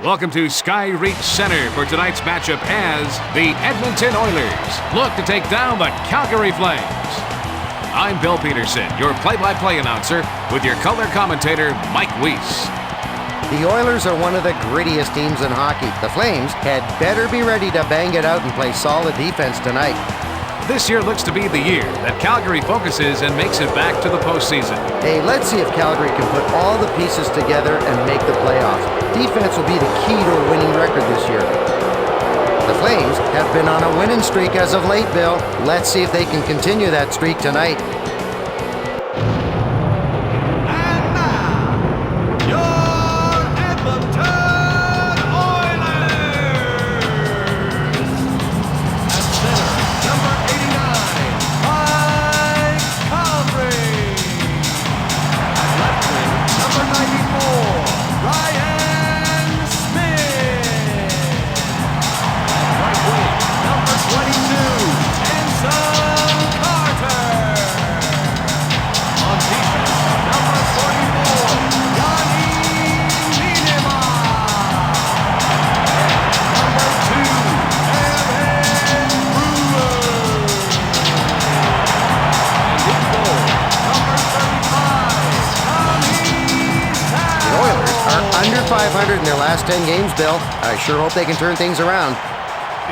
Welcome to Sky Reach Center for tonight's matchup as the Edmonton Oilers look to take down the Calgary Flames. I'm Bill Peterson, your play-by-play announcer, with your color commentator, Mike Weiss. The Oilers are one of the grittiest teams in hockey. The Flames had better be ready to bang it out and play solid defense tonight. This year looks to be the year that Calgary focuses and makes it back to the postseason. Hey, let's see if Calgary can put all the pieces together and make the playoffs. Defense will be the key to a winning record this year. The Flames have been on a winning streak as of late, Bill. Let's see if they can continue that streak tonight. Under 500 in their last 10 games, Bill. I sure hope they can turn things around.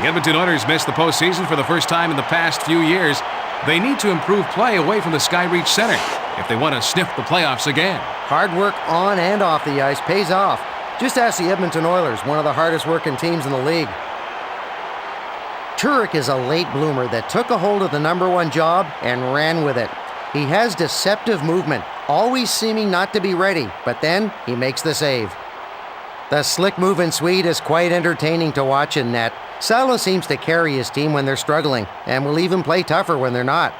The Edmonton Oilers missed the postseason for the first time in the past few years. They need to improve play away from the Sky Reach Center if they want to sniff the playoffs again. Hard work on and off the ice pays off. Just ask the Edmonton Oilers, one of the hardest working teams in the league. Treyarch is a late bloomer that took a hold of the #1 job and ran with it. He has deceptive movement, always seeming not to be ready, but then he makes the save. The slick moving Swede is quite entertaining to watch in net. Salo seems to carry his team when they're struggling, and will even play tougher when they're not.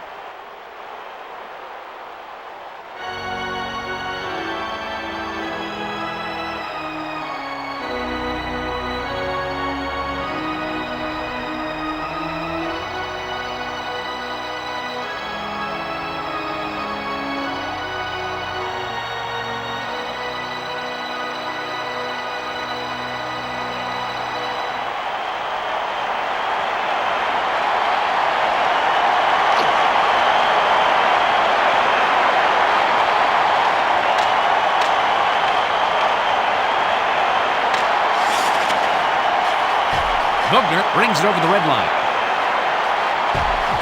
Bugner brings it over the red line.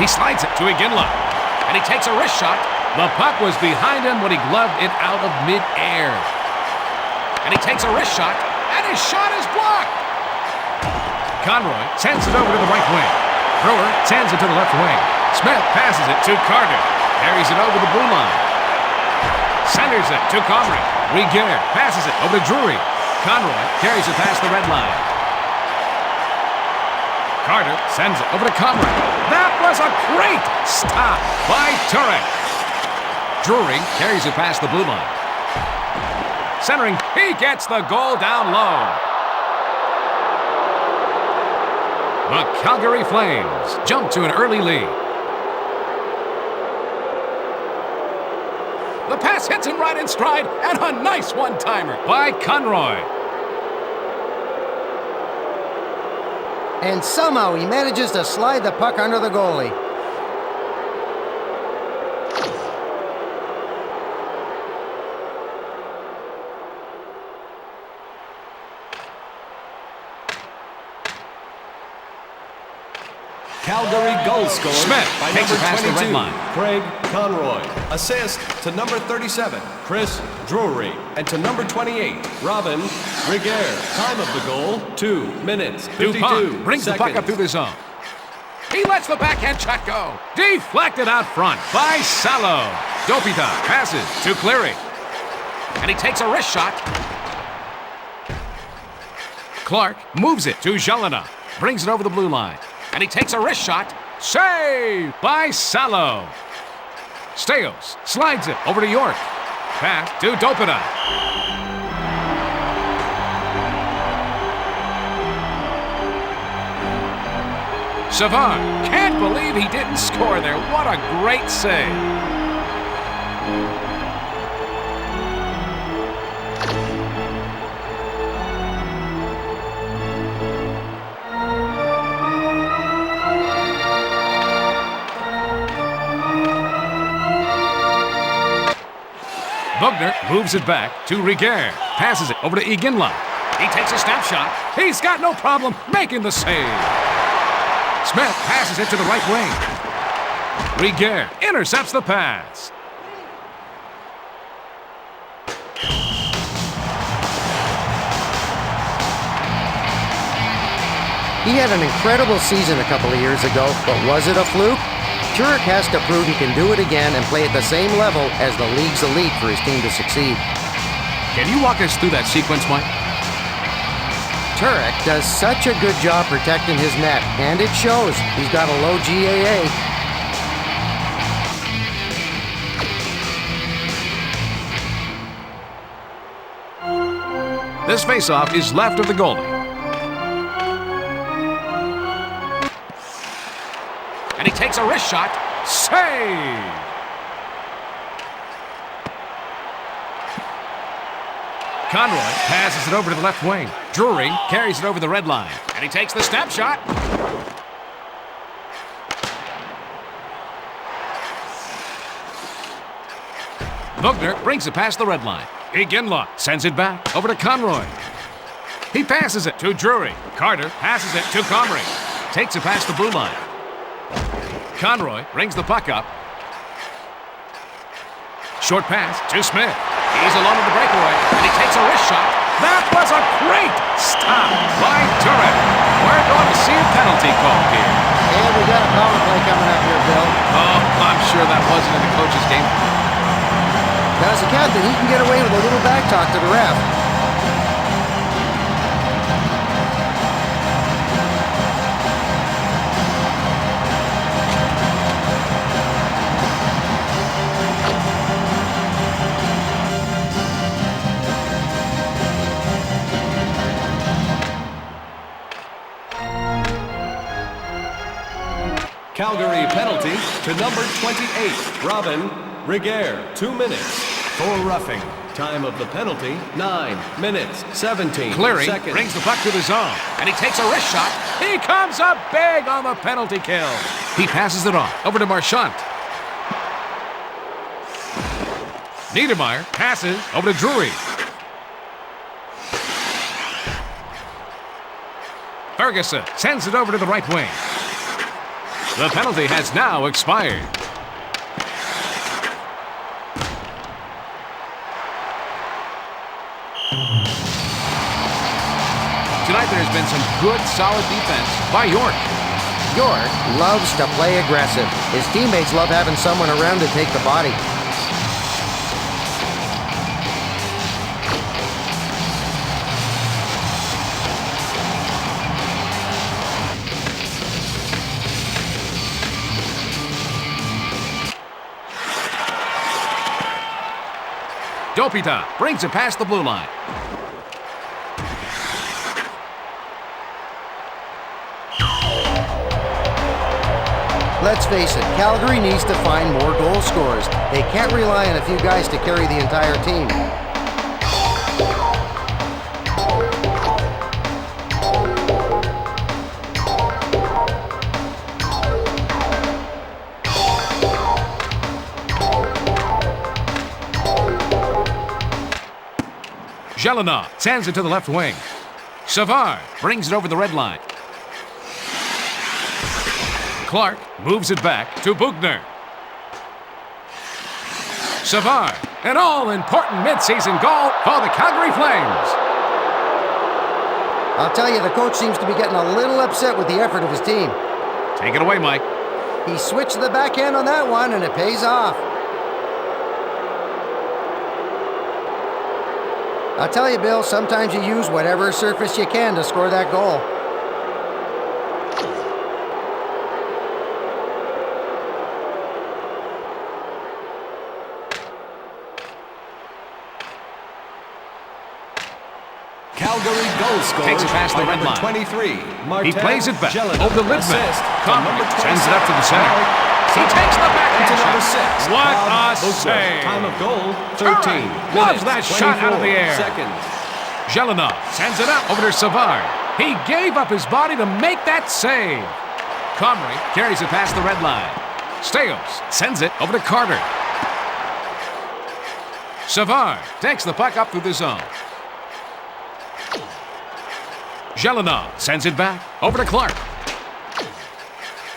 He slides it to Iginla, and he takes a wrist shot. The puck was behind him when he gloved it out of mid-air. And he takes a wrist shot, and his shot is blocked. Conroy sends it over to the right wing. Brewer sends it to the left wing. Smith passes it to Carter. Carries it over the blue line. Centers it to Comrie. Rigueur passes it over to Drury. Conroy carries it past the red line. Carter sends it over to Comrie. That was a great stop by Turek. Drury carries it past the blue line. Centering, he gets the goal down low. The Calgary Flames jump to an early lead. The pass hits him right in stride, and a nice one-timer by Conroy. And somehow he manages to slide the puck under the goalie. Calgary goal scored Smith by takes number it past the red 22, line. Craig Conroy. Assist to number 37, Chris Drury. And to number 28, Robin Rigueur. Time of the goal, 2 minutes, 52 DuPont brings seconds. the puck up through the zone. He lets the backhand shot go. Deflected out front by Salo. Dopita passes to Cleary. And he takes a wrist shot. Clark moves it to Jalina. Brings it over the blue line. And he takes a wrist shot. Saved by Salo. Steos slides it over to York. Pass to Dopita. Savard can't believe he didn't score there. What a great save. Bugner moves it back to Riguer. Passes it over to Iginla. He takes a snapshot. He's got no problem making the save. Smith passes it to the right wing. Riguer intercepts the pass. He had an incredible season a couple of years ago, but was it a fluke? Treyarch has to prove he can do it again and play at the same level as the league's elite for his team to succeed. Can you walk us through that sequence, Mike? Treyarch does such a good job protecting his net, and it shows. He's got a low GAA. This faceoff is left of the goalie. And he takes a wrist shot. Save! Conroy passes it over to the left wing. Drury carries it over the red line. And he takes the snapshot. Bugner brings it past the red line. Iginla sends it back over to Conroy. He passes it to Drury. Carter passes it to Comrie. Takes it past the blue line. Conroy brings the puck up. Short pass to Smith. He's alone in the breakaway, and he takes a wrist shot. That was a great stop by Turek. We're going to see a penalty call here. And we got a power play coming up here, Bill. Oh, I'm sure that wasn't in the coach's game. As a captain, he can get away with a little back talk to the ref. Calgary penalty to number 28, Robin Riguer. 2 minutes for roughing. Time of the penalty, 9 minutes, 17 Cleary seconds. brings the puck to the zone, and he takes a wrist shot. He comes up big on the penalty kill. He passes it off over to Marchand. Niedermeyer passes over to Drury. Ferguson sends it over to the right wing. The penalty has now expired. Tonight there's been some good, solid defense by York. York loves to play aggressive. His teammates love having someone around to take the body. Dopita brings it past the blue line. Let's face it, Calgary needs to find more goal scorers. They can't rely on a few guys to carry the entire team. Jelinov sends it to the left wing. Savard brings it over the red line. Clark moves it back to Bugner. Savard, an all-important midseason goal for the Calgary Flames. I'll tell you, the coach seems to be getting a little upset with the effort of his team. Take it away, Mike. He switched to the backhand on that one, and it pays off. I'll tell you, Bill, sometimes you use whatever surface you can to score that goal. Calgary goal scorer. Takes it past the red number line. 23, Martin He plays it back Jelinov. over to Lidman. Assist to Conroy number sends it up to the 27, center. He takes the backhand to number shot. 6. What Bob a Bugner. save. Time of goal, 13 Alright, loves minutes, that shot out of the 24 air. seconds. Jelinov sends it up over to Savard. He gave up his body to make that save. Comrie carries it past the red line. Steos sends it over to Carter. Savard takes the puck up through the zone. Jelinov sends it back over to Clark.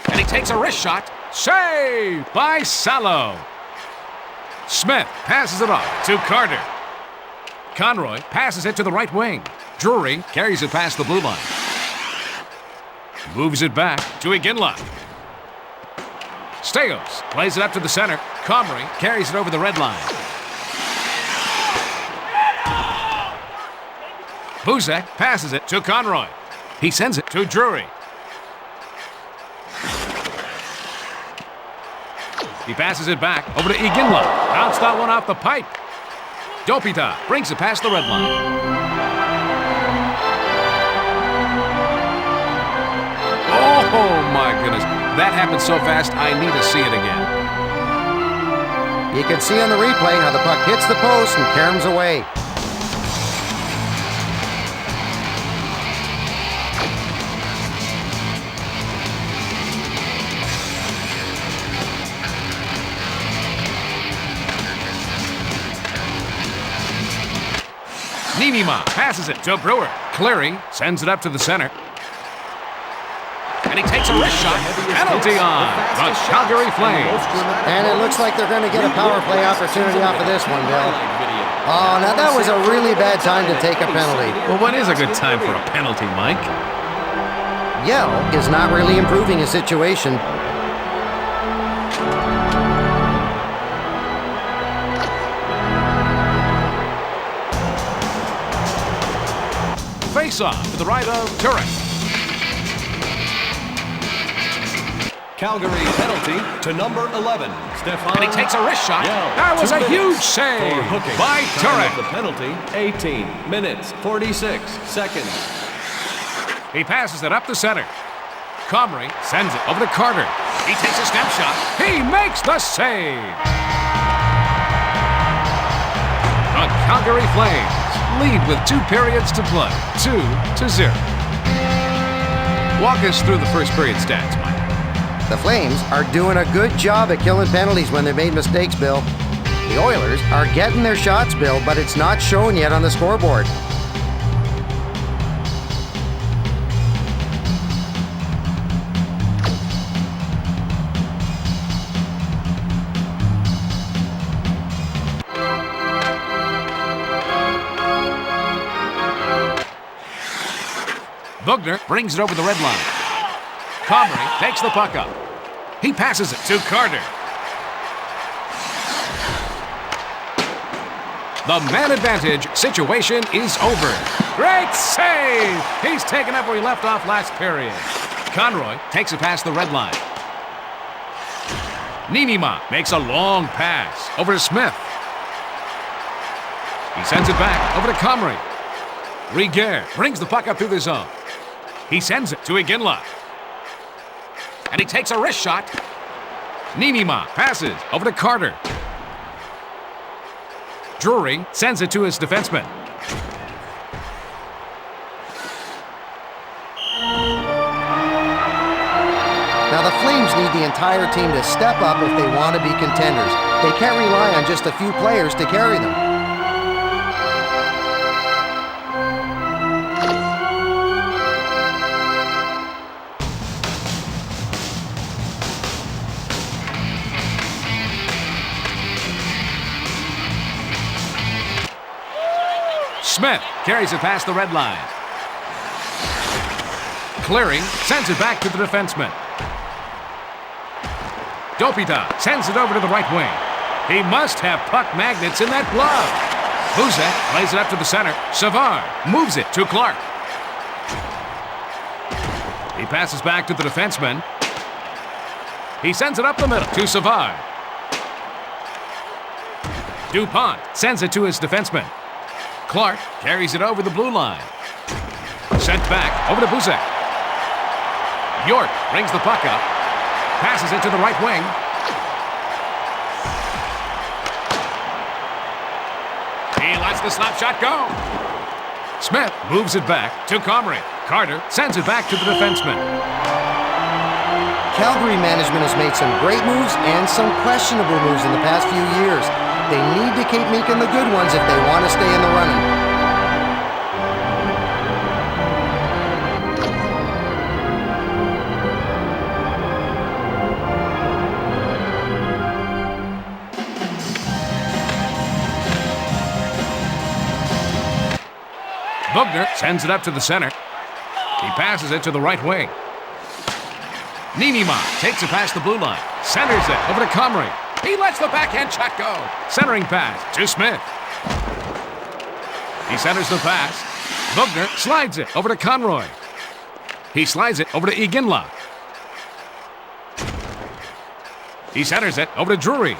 And he takes a wrist shot. Save by Salo. Smith passes it off to Carter. Conroy passes it to the right wing. Drury carries it past the blue line. Moves it back to Iginla. Steos plays it up to the center. Comrie carries it over the red line. Buzek passes it to Conroy. He sends it to Drury. He passes it back over to Iginla. Bounced that one off the pipe. Dopita brings it past the red line. Oh my goodness. That happened so fast, I need to see it again. You can see on the replay how the puck hits the post and caroms away. Niinimaa passes it to Brewer. Cleary sends it up to the center. And he takes a wrist shot. Penalty on the Calgary Flames. And it looks like they're going to get a power play opportunity off of this one, Bill. Oh, now that was a really bad time to take a penalty. Well, what is a good time for a penalty, Mike? Yell is not really improving his situation. Face-off to the right of Turek. Calgary penalty to number 11, Stefan. And he takes a wrist shot. Yell. That was 2 a minutes huge save for hooking. by Time Turek. of the penalty, 18 minutes, 46 seconds. He passes it up the center. Comrie sends it over to Carter. He takes a snapshot. He makes the save. The Calgary Flames lead with 2 periods to play, 2-0. Walk us through the first period stats, Mike. The Flames are doing a good job at killing penalties when they made mistakes, Bill. The Oilers are getting their shots, Bill, but it's not shown yet on the scoreboard. Bugner brings it over the red line. Comrie takes the puck up. He passes it to Carter. The man advantage situation is over. Great save! He's taken up where he left off last period. Conroy takes it past the red line. Niinimaa makes a long pass over to Smith. He sends it back over to Comrie. Rigueur brings the puck up through the zone. He sends it to Iginla. And he takes a wrist shot. Niinimaa passes over to Carter. Drury sends it to his defenseman. Now the Flames need the entire team to step up if they want to be contenders. They can't rely on just a few players to carry them. Smith carries it past the red line. Clearing sends it back to the defenseman. Dopita sends it over to the right wing. He must have puck magnets in that glove. Buzek plays it up to the center. Savard moves it to Clark. He passes back to the defenseman. He sends it up the middle to Savard. DuPont sends it to his defenseman. Clark carries it over the blue line. Sent back over to Buzek. York brings the puck up. Passes it to the right wing. He lets the slap shot go. Smith moves it back to Comrie. Carter sends it back to the defenseman. Calgary management has made some great moves and some questionable moves in the past few years. They need to keep making the good ones if they want to stay in the running. Bugner sends it up to the center. He passes it to the right wing. Niinimaa takes it past the blue line. Centers it over to Comrie. He lets the backhand shot go. Centering pass to Smith. He centers the pass. Bugner slides it over to Conroy. He slides it over to Iginla. He centers it over to Drury.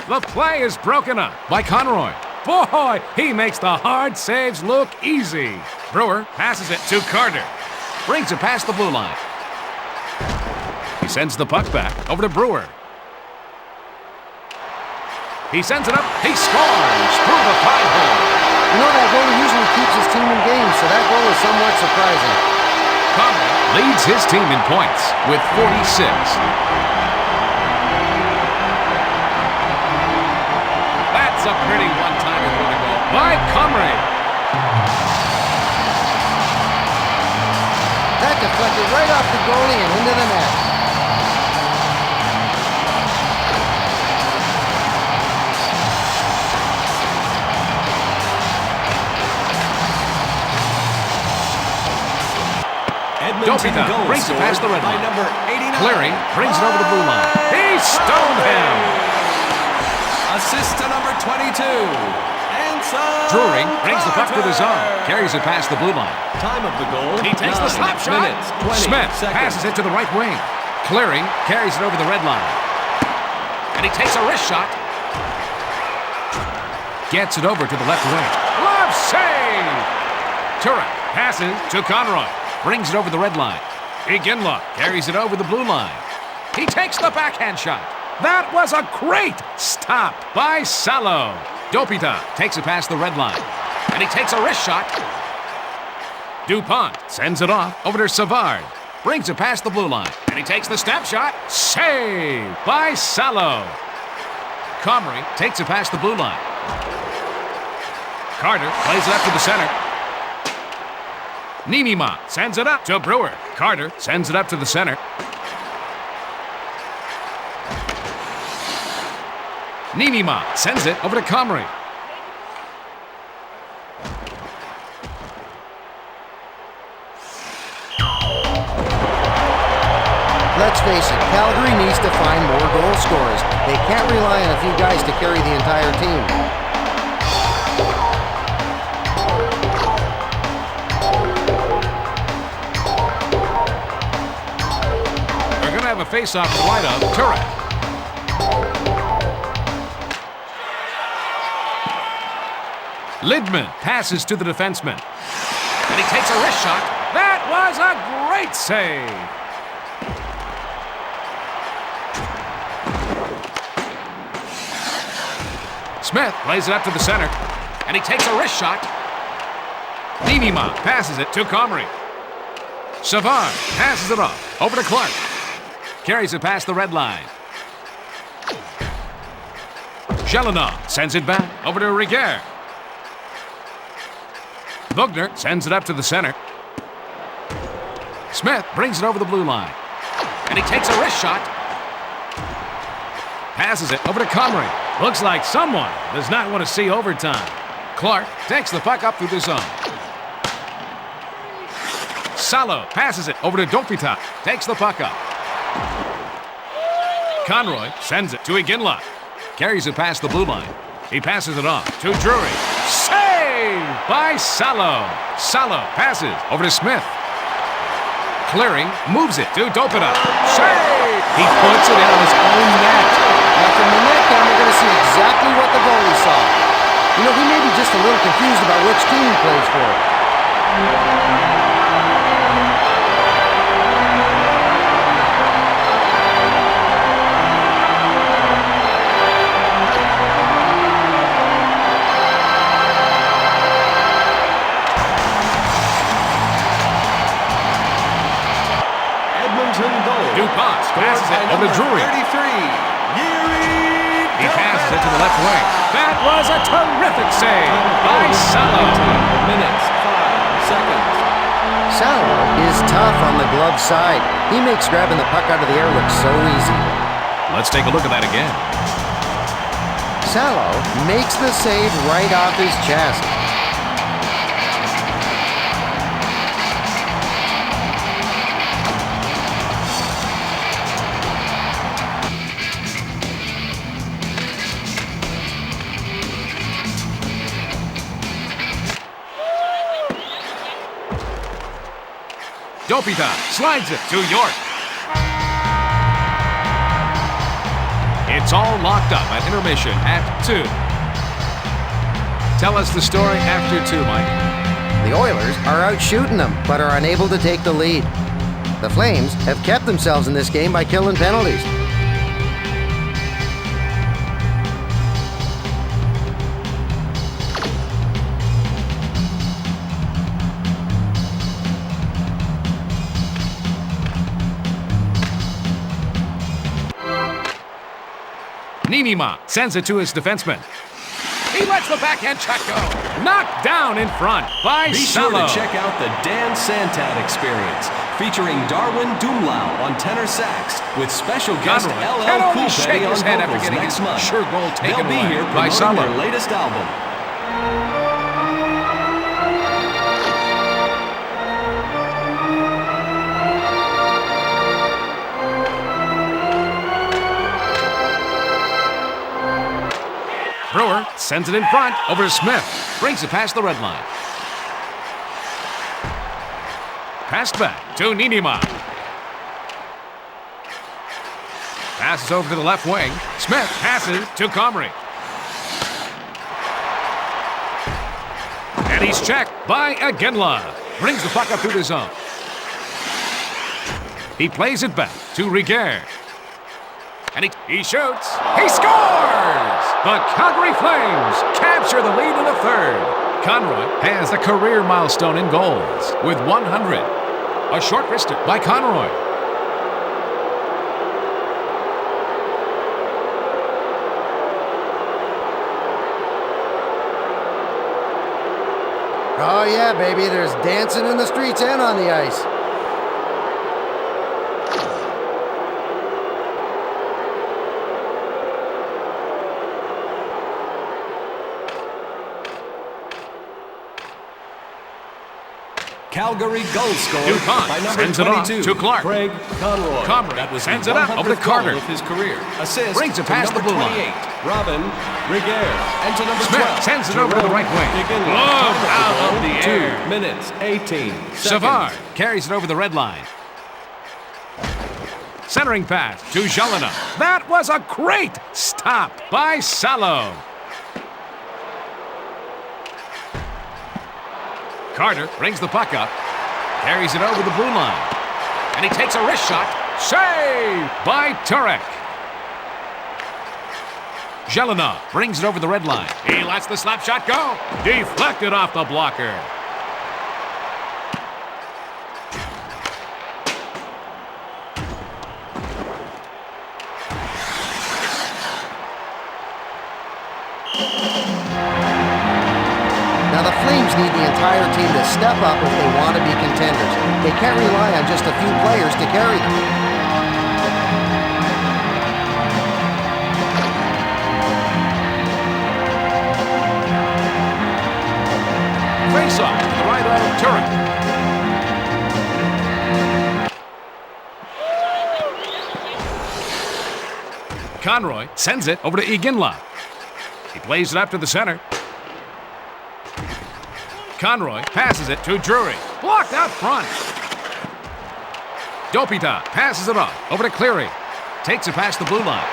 The play is broken up by Conroy. Boy, he makes the hard saves look easy. Brewer passes it to Carter. Brings it past the blue line. He sends the puck back over to Brewer. He sends it up. He scores through the 5-hole. You know, that goalie usually keeps his team in games, so that goal is somewhat surprising. Conroy leads his team in points with 46. That's a pretty one-timer for the goal by Comrie. That deflected right off the goalie and into the net. Edmonton goal brings it past the red by line. number 89. Clearing brings it over the blue line. He stoned him. Assist to number 22. Drury brings the puck to the zone. Carries it past the blue line. Time of the goal. He takes the slap shot. Smith passes it to the right wing. Clearing carries it over the red line. And he takes a wrist shot. Gets it over to the left wing. Glove save! Turek passes to Conroy. Brings it over the red line. Iginla carries it over the blue line. He takes the backhand shot. That was a great stop by Salo. Dopita takes it past the red line. And he takes a wrist shot. DuPont sends it off over to Savard. Brings it past the blue line. And he takes the step shot. Save by Salo. Comrie takes it past the blue line. Carter plays it up to the center. Niinimaa sends it up to Brewer. Carter sends it up to the center. Niinimaa sends it over to Comrie. Let's face it, Calgary needs to find more goal scorers. They can't rely on a few guys to carry the entire team. Have a face-off to the right of Turek. Lidman passes to the defenseman. And he takes a wrist shot. That was a great save. Smith plays it up to the center. And he takes a wrist shot. Niinimaa passes it to Comrie. Savard passes it off over to Clark. Carries it past the red line. Jelinov sends it back over to Rigueur. Bugner sends it up to the center. Smith brings it over the blue line. And he takes a wrist shot. Passes it over to Comrie. Looks like someone does not want to see overtime. Clark takes the puck up through the zone. Salo passes it over to Dopita. Takes the puck up. Conroy sends it to Iginla. Carries it past the blue line. He passes it off to Drury. Save by Salo. Salo passes over to Smith. Clearing, moves it to Dopita. Save! He puts it in on his own net. Now from the net down, we're going to see exactly what the goalie saw. You know, he may be just a little confused about which team he plays for. DuPont passes it over to Drury. 33. He passes it to the left wing. That was a terrific save by Salo. Minutes, 5 seconds. Salo is tough on the glove side. He makes grabbing the puck out of the air look so easy. Let's take a look at that again. Salo makes the save right off his chest. Dopita slides it to York. It's all locked up at intermission at 2. Tell us the story after 2, Mike. The Oilers are out shooting them, but are unable to take the lead. The Flames have kept themselves in this game by killing penalties. Ninima sends it to his defenseman. He lets the backhand shot go. Knocked down in front by Be sure Salo. to check out the Dan Santat Experience, featuring Darwin Dumlau on tenor sax, with special guest Conroy LL can only Cool shake J on his head after vocals getting next his month. sure goal taken They'll be away here by promoting Salo. their latest album. Brewer sends it in front over to Smith. Brings it past the red line. Passed back to Ninima. Passes over to the left wing. Smith passes to Comrie. And he's checked by Iginla. Brings the puck up through the zone. He plays it back to Rigueur. And he shoots. He scores! The Calgary Flames capture the lead in the third. Conroy has a career milestone in goals with 100. A short wristed by Conroy. Oh yeah, baby, there's dancing in the streets and on the ice. Calgary goal scored Dupont by number sends it off 22, to Clark. Craig Conroy. Comrie That was sends his it up over to 100th Carter. goal of his career. Assist Brings it to past number the blue line. 28, Robin Rigueur. And to number Smith 12, sends it over to the right wing. Iginla. Glove out of the air. 2 minutes, 18 seconds. Savard carries it over the red line. Centering pass to Jelena. That was a great stop by Salo. Carter brings the puck up. Carries it over the blue line. And he takes a wrist shot. Save by Turek. Jelena brings it over the red line. He lets the slap shot go. Deflected off the blocker. Now the Flames need the entire team to step up if they want to be contenders. They can't rely on just a few players to carry them. Face off to the right of Turek. Conroy sends it over to Iginla. He plays it up to the center. Conroy passes it to Drury. Blocked out front. Dopita passes it off over to Cleary. Takes it past the blue line.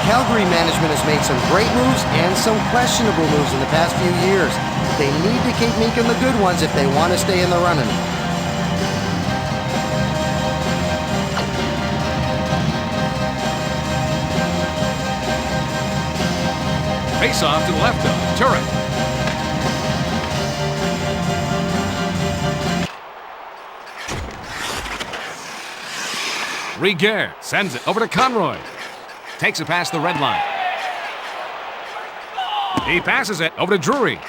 Calgary management has made some great moves and some questionable moves in the past few years. They need to keep making the good ones if they want to stay in the running. Face off to the left of Turek. Rigueur sends it over to Conroy. Takes it past the red line. He passes it over to Drury.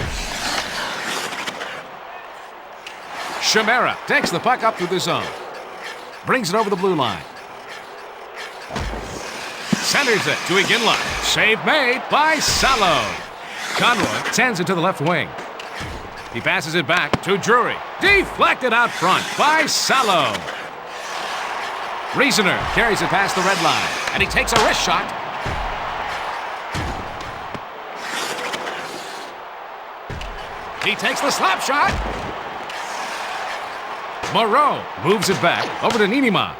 Chimera takes the puck up through the zone. Brings it over the blue line. Centers it to Iginla. Save made by Salo. Conroy sends it to the left wing. He passes it back to Drury. Deflected out front by Salo. Reasoner carries it past the red line, and he takes a wrist shot. He takes the slap shot. Moreau moves it back over to Ninima.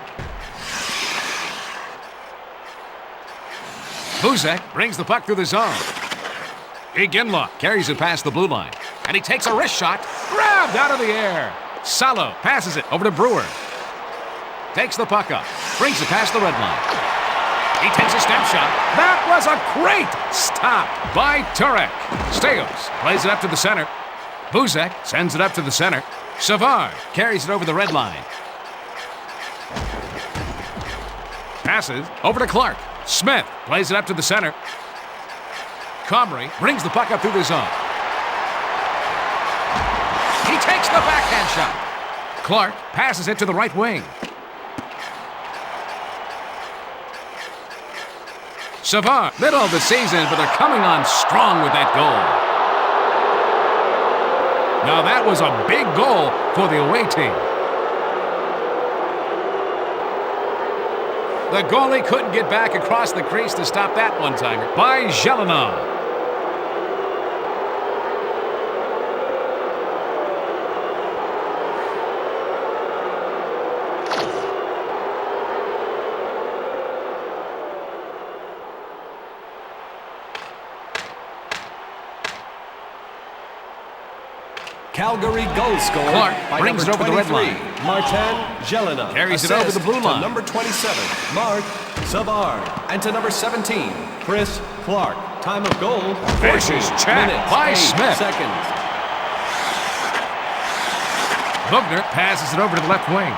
Buzek brings the puck through the zone. Iginla carries it past the blue line, and he takes a wrist shot. Grabbed out of the air. Salo passes it over to Brewer. Takes the puck up, brings it past the red line. He takes a step shot. That was a great stop by Turek. Steos plays it up to the center. Buzek sends it up to the center. Savard carries it over the red line. Passes over to Clark. Smith plays it up to the center. Comrie brings the puck up through the zone. He takes the backhand shot. Clark passes it to the right wing. Savard, middle of the season, but they're coming on strong with that goal. Now that was a big goal for the away team. The goalie couldn't get back across the crease to stop that one-timer by Jelena. Calgary goal scorer Clark by brings number it over the red 23, line. Martin Jelena. Carries it over the blue line. To number 27, Mark Savard. And to number 17, Chris Clark. Time of goal, 14 Vicious check minutes, by 8 Smith. seconds. Bugner passes it over to the left wing.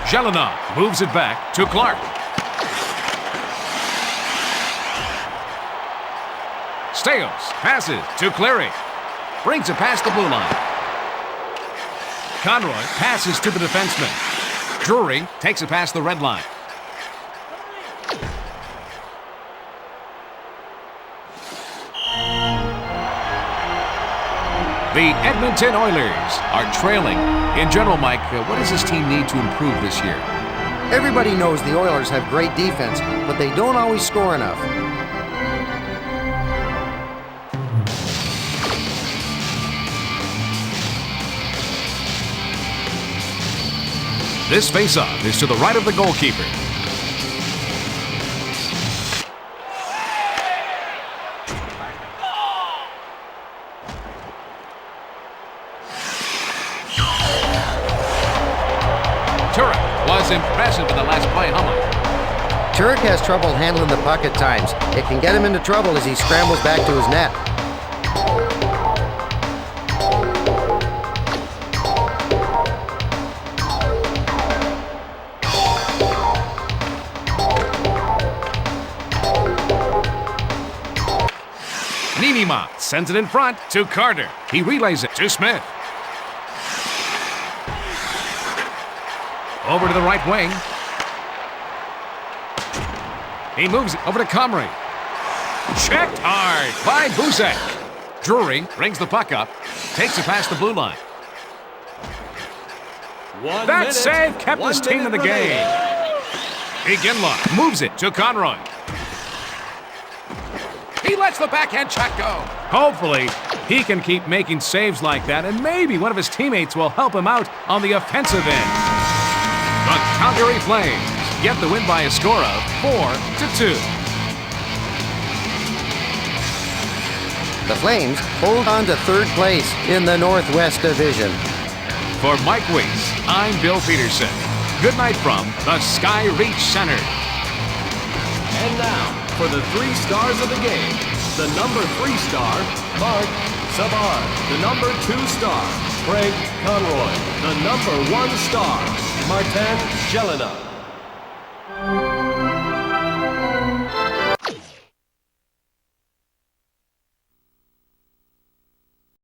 Jelena moves it back to Clark. Steos passes to Cleary. Brings it past the blue line. Conroy passes to the defenseman. Drury takes it past the red line. The Edmonton Oilers are trailing. In general, Mike, what does this team need to improve this year? Everybody knows the Oilers have great defense, but they don't always score enough. This faceoff is to the right of the goalkeeper. Turek was impressive in the last play. How much? Turek has trouble handling the puck at times. It can get him into trouble as he scrambles back to his net. Ninima sends it in front to Carter. He relays it to Smith. Over to the right wing. He moves it over to Comrie. Checked hard by Buzek. Drury brings the puck up. Takes it past the blue line. That save kept his team in the game. Iginla moves it to Conroy. He lets the backhand shot go. Hopefully, he can keep making saves like that, and maybe one of his teammates will help him out on the offensive end. The Calgary Flames get the win by a score of 4-2. The Flames hold on to third place in the Northwest Division. For Mike Weiss, I'm Bill Peterson. Good night from the Sky Reach Center. And now, for the 3 stars of the game, the number 3 star, Mark Savard. The number 2 star, Craig Conroy. The number 1 star, Martin Jelena.